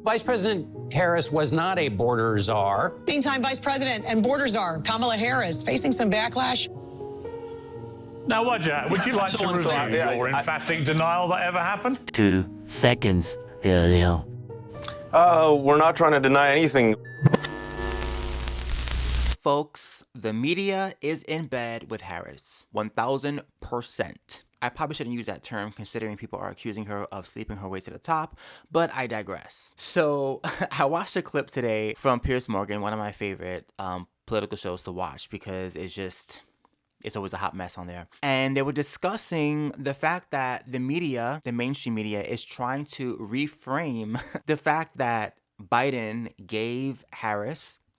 Vice President Harris was not a border czar. Meantime, Vice President and border czar Kamala Harris facing some backlash. Now, Roger, would you like to review your emphatic denial that ever happened? 2 seconds earlier. We're not trying to deny anything. Folks, the media is in bed with Harris, 1000%. I probably shouldn't use that term considering people are accusing her of sleeping her way to the top, but I digress. So I watched a clip today from Piers Morgan, one of my favorite political shows to watch because it's always a hot mess on there. And they were discussing the fact that the media, the mainstream media, is trying to reframe the fact that Biden gave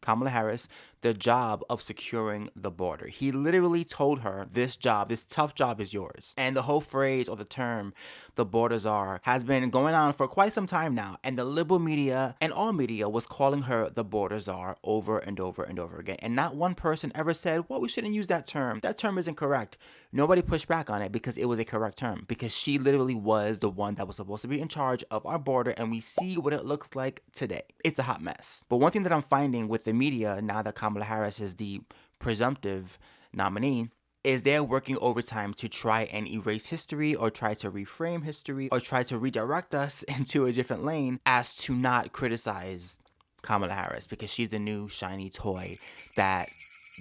Kamala Harris, the job of securing the border. He literally told her, this tough job is yours. And the whole phrase or the term, the border czar, has been going on for quite some time now. And the liberal media and all media was calling her the border czar over and over and over again. And not one person ever said, well, we shouldn't use that term. That term isn't correct. Nobody pushed back on it because it was a correct term. Because she literally was the one that was supposed to be in charge of our border. And we see what it looks like today. It's a hot mess. But one thing that I'm finding with the media, now that Kamala Harris is the presumptive nominee, is they're working overtime to try and erase history or try to reframe history or try to redirect us into a different lane as to not criticize Kamala Harris because she's the new shiny toy that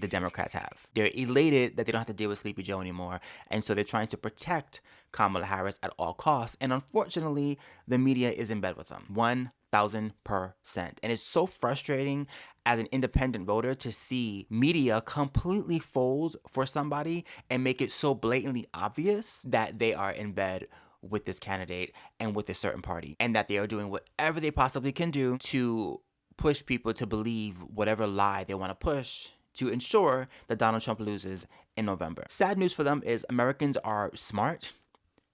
the Democrats have. They're elated that they don't have to deal with Sleepy Joe anymore, and so they're trying to protect Kamala Harris at all costs, and unfortunately, the media is in bed with them. 1000%. And it's so frustrating as an independent voter to see media completely fold for somebody and make it so blatantly obvious that they are in bed with this candidate and with a certain party, and that they are doing whatever they possibly can do to push people to believe whatever lie they want to push to ensure that Donald Trump loses in November. Sad news for them is Americans are smart,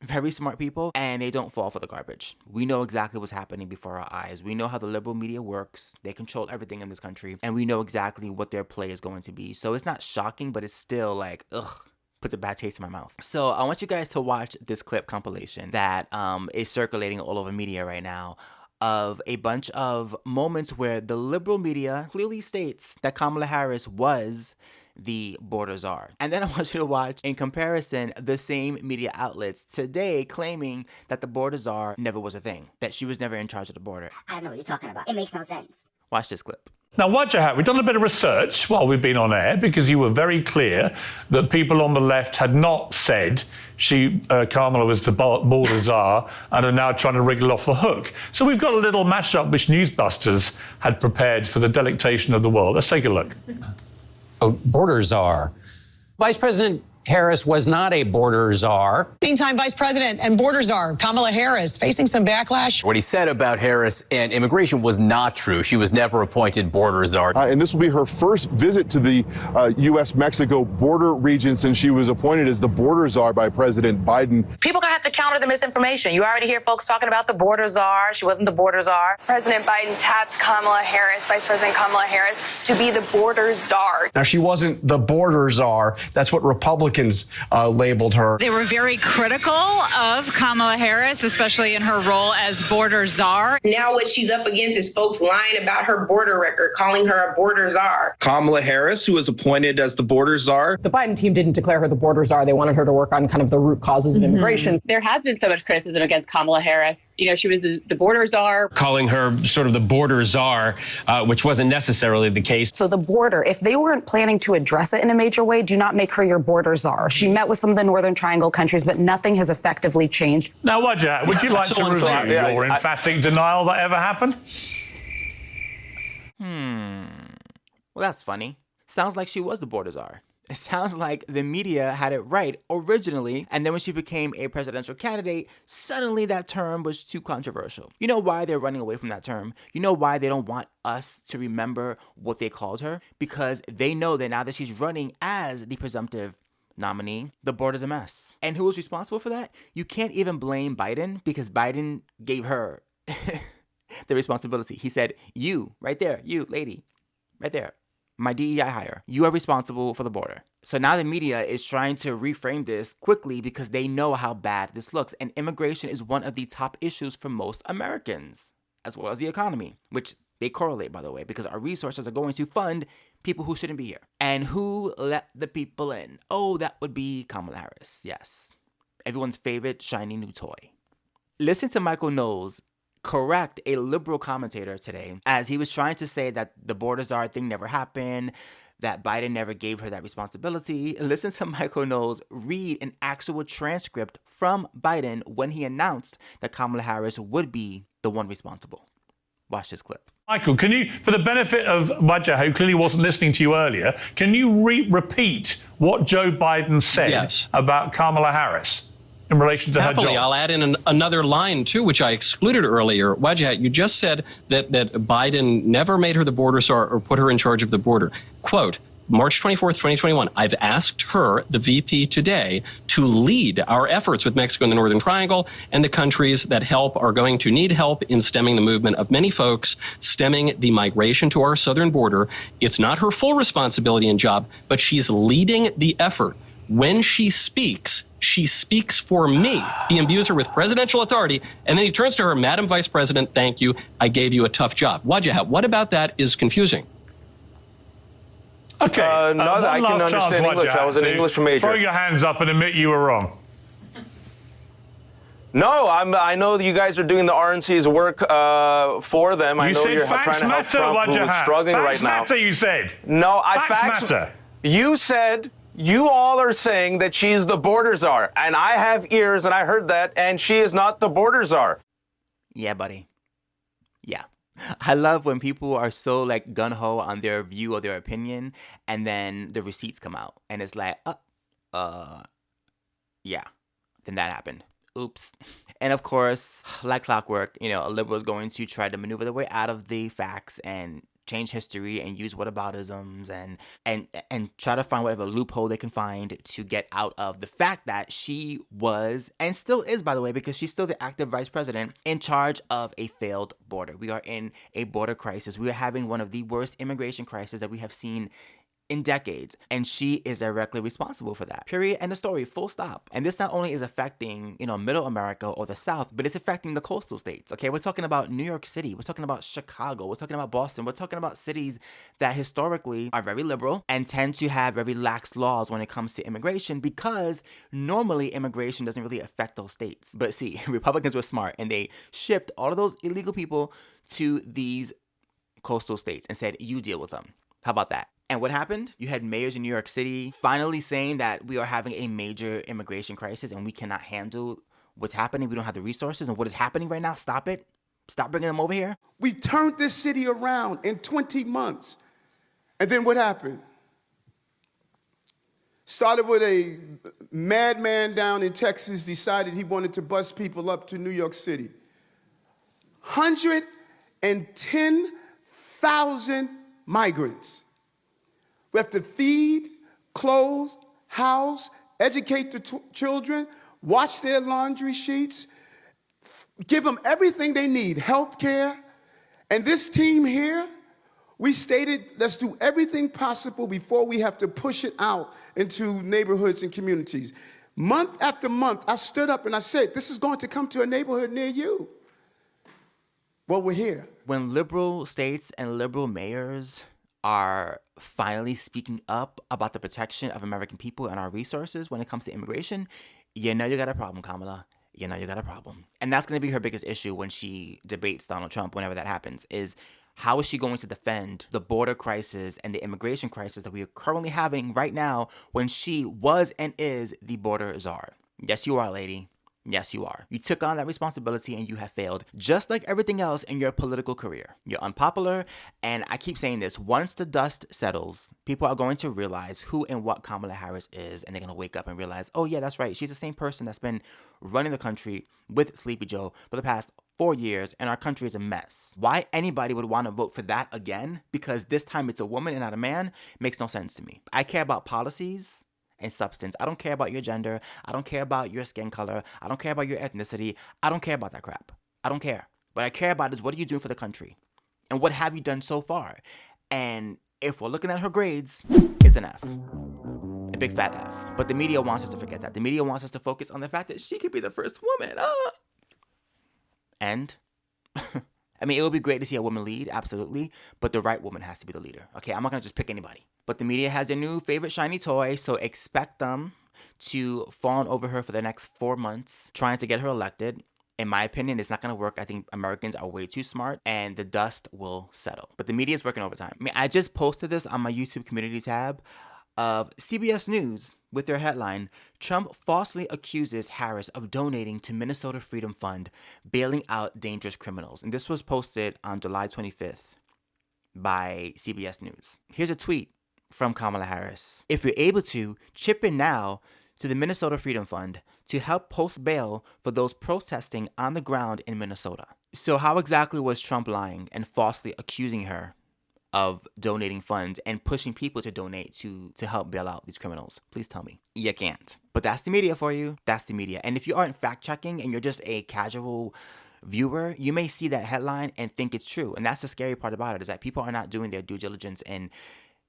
very smart people, and they don't fall for the garbage. We know exactly what's happening before our eyes. We know how the liberal media works. They control everything in this country, and we know exactly what their play is going to be. So it's not shocking, but it's still like, ugh, puts a bad taste in my mouth. So I want you guys to watch this clip compilation that is circulating all over media right now of a bunch of moments where the liberal media clearly states that Kamala Harris was the border czar. And then I want you to watch, in comparison, the same media outlets today claiming that the border czar never was a thing, that she was never in charge of the border. I don't know what you're talking about. It makes no sense. Watch this clip. Now, Roger, we've done a bit of research while we've been on air because you were very clear that people on the left had not said Kamala was the border czar and are now trying to wriggle off the hook. So we've got a little mashup which Newsbusters had prepared for the delectation of the world. Let's take a look. Border czar. Vice President Harris was not a border czar. Meantime, Vice President and border czar Kamala Harris facing some backlash. What he said about Harris and immigration was not true. She was never appointed border czar. And this will be her first visit to the U.S.-Mexico border region since she was appointed as the border czar by President Biden. People are going to have to counter the misinformation. You already hear folks talking about the border czar. She wasn't the border czar. President Biden tapped Kamala Harris, Vice President Kamala Harris, to be the border czar. Now, she wasn't the border czar. That's what Republicans labeled her. They were very critical of Kamala Harris, especially in her role as border czar. Now what she's up against is folks lying about her border record, calling her a border czar. Kamala Harris, who was appointed as the border czar. The Biden team didn't declare her the border czar. They wanted her to work on kind of the root causes of immigration. There has been so much criticism against Kamala Harris. You know, she was the border czar. Calling her sort of the border czar, which wasn't necessarily the case. So the border, if they weren't planning to address it in a major way, do not make her your border czar. She met with some of the Northern Triangle countries, but nothing has effectively changed. Now, Roger, would you like to review your emphatic denial that ever happened? Well, that's funny. Sounds like she was the border czar. It sounds like the media had it right originally, and then when she became a presidential candidate, suddenly that term was too controversial. You know why they're running away from that term? You know why they don't want us to remember what they called her? Because they know that now that she's running as the presumptive nominee, the border's a mess. And who was responsible for that? You can't even blame Biden because Biden gave her the responsibility. He said, you, right there, you, lady, right there, my DEI hire, you are responsible for the border. So now the media is trying to reframe this quickly because they know how bad this looks. And immigration is one of the top issues for most Americans. as well as the economy, which they correlate, by the way, because our resources are going to fund people who shouldn't be here. And who let the people in? Oh, that would be Kamala Harris. Yes. Everyone's favorite shiny new toy. Listen to Michael Knowles correct a liberal commentator today as he was trying to say that the border czar thing never happened, that Biden never gave her that responsibility. Listen to Michael Knowles read an actual transcript from Biden when he announced that Kamala Harris would be the one responsible. Watch this clip. Michael, can you, for the benefit of Wajah, who clearly wasn't listening to you earlier, can you repeat what Joe Biden said about Kamala Harris in relation to her job? I'll add in another line, too, which I excluded earlier. Wajah, you just said that Biden never made her the border czar or put her in charge of the border. Quote, March 24th, 2021, I've asked her, the VP today, to lead our efforts with Mexico and the Northern Triangle, and the countries that help are going to need help in stemming the movement of many folks, stemming the migration to our southern border. It's not her full responsibility and job, but she's leading the effort. When she speaks for me. He imbues her with presidential authority, and then he turns to her, Madam Vice President, thank you. I gave you a tough job. Wajah, what about that is confusing? Okay, no, I can understand English. I was an English major. Throw your hands up and admit you were wrong. No, I know that you guys are doing the RNC's work for them. I know you're trying to help Trump, who's struggling right now. Facts matter, you said. No, facts matter. You said you all are saying that she's the border czar, and I have ears, and I heard that, and she is not the border czar. Yeah, buddy. Yeah. I love when people are so like gung-ho on their view or their opinion, and then the receipts come out, and it's like, yeah, then that happened. Oops. And of course, like clockwork, you know, a liberal is going to try to maneuver their way out of the facts and change history and use whataboutisms and try to find whatever loophole they can find to get out of the fact that she was, and still is, by the way, because she's still the active vice president in charge of a failed border. We are in a border crisis. We are having one of the worst immigration crises that we have seen in decades, and she is directly responsible for that. Period. End of story. Full stop. And this not only is affecting, you know, middle America or the South, but it's affecting the coastal states. Okay, we're talking about New York City, we're talking about Chicago, we're talking about Boston, we're talking about cities that historically are very liberal and tend to have very lax laws when it comes to immigration, because normally immigration doesn't really affect those states. But see, Republicans were smart and they shipped all of those illegal people to these coastal states and said, you deal with them. How about that? And what happened? You had mayors in New York City finally saying that we are having a major immigration crisis and we cannot handle what's happening. We don't have the resources. And what is happening right now? Stop it. Stop bringing them over here. We turned this city around in 20 months. And then what happened? Started with a madman down in Texas decided he wanted to bus people up to New York City. 110,000 migrants. We have to feed, clothe, house, educate the children, wash their laundry sheets, give them everything they need, health care. And this team here, we stated, let's do everything possible before we have to push it out into neighborhoods and communities. Month after month, I stood up and I said, this is going to come to a neighborhood near you. Well, we're here. When liberal states and liberal mayors are finally speaking up about the protection of American people and our resources when it comes to immigration, you know you got a problem, Kamala. You know you got a problem. And that's going to be her biggest issue when she debates Donald Trump, whenever that happens, is how is she going to defend the border crisis and the immigration crisis that we are currently having right now when she was and is the border czar? Yes, you are, lady. Yes, you are. You took on that responsibility and you have failed, just like everything else in your political career. You're unpopular, and I keep saying this, once the dust settles, people are going to realize who and what Kamala Harris is, and they're going to wake up and realize, oh yeah, that's right, she's the same person that's been running the country with Sleepy Joe for the past 4 years, and our country is a mess. Why anybody would want to vote for that again, because this time it's a woman and not a man, makes no sense to me. I care about policies and substance. I don't care about your gender. I don't care about your skin color. I don't care about your ethnicity. I don't care about that crap. I don't care. What I care about is what are you doing for the country? And what have you done so far? And if we're looking at her grades, it's an F. A big fat F. But the media wants us to forget that. The media wants us to focus on the fact that she could be the first woman. And I mean, it would be great to see a woman lead, absolutely, but the right woman has to be the leader. Okay, I'm not gonna just pick anybody. But the media has their new favorite shiny toy, so expect them to fawn over her for the next 4 months, trying to get her elected. In my opinion, it's not going to work. I think Americans are way too smart and the dust will settle. But the media is working overtime. I mean, I just posted this on my YouTube community tab of CBS News with their headline, Trump falsely accuses Harris of donating to Minnesota Freedom Fund, bailing out dangerous criminals. And this was posted on July 25th by CBS News. Here's a tweet from Kamala Harris. If you're able to, chip in now to the Minnesota Freedom Fund to help post bail for those protesting on the ground in Minnesota. So how exactly was Trump lying and falsely accusing her of donating funds and pushing people to donate to help bail out these criminals? Please tell me. You can't. But that's the media for you. That's the media. And if you aren't fact checking and you're just a casual viewer, you may see that headline and think it's true. And that's the scary part about it, is that people are not doing their due diligence and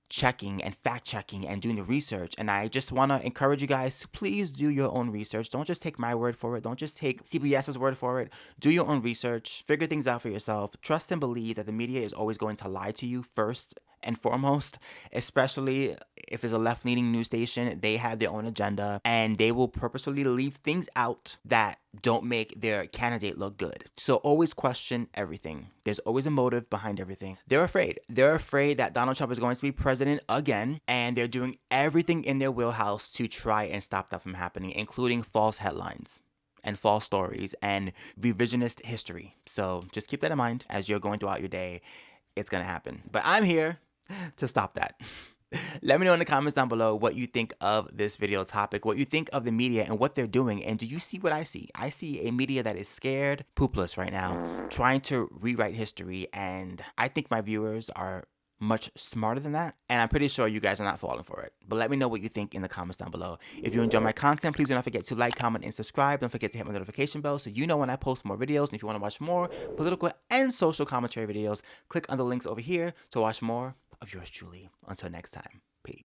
checking and fact checking and doing the research. And I just want to encourage you guys to please do your own research. Don't just take my word for it. Don't just take CBS's word for it. Do your own research. Figure things out for yourself. Trust and believe that the media is always going to lie to you first and foremost, especially if it's a left-leaning news station. They have their own agenda and they will purposefully leave things out that don't make their candidate look good. So always question everything. There's always a motive behind everything. They're afraid. They're afraid that Donald Trump is going to be president again, and they're doing everything in their wheelhouse to try and stop that from happening, including false headlines and false stories and revisionist history. So just keep that in mind as you're going throughout your day. It's going to happen. But I'm here to stop that. Let me know in the comments down below what you think of this video topic, what you think of the media and what they're doing, and do you see what I see? I see a media that is scared, poopless right now, trying to rewrite history, and I think my viewers are much smarter than that, and I'm pretty sure you guys are not falling for it. But let me know what you think in the comments down below. If you enjoy my content, please do not forget to like, comment, and subscribe. Don't forget to hit my notification bell so you know when I post more videos. And if you want to watch more political and social commentary videos, click on the links over here to watch more of yours truly. Until next time.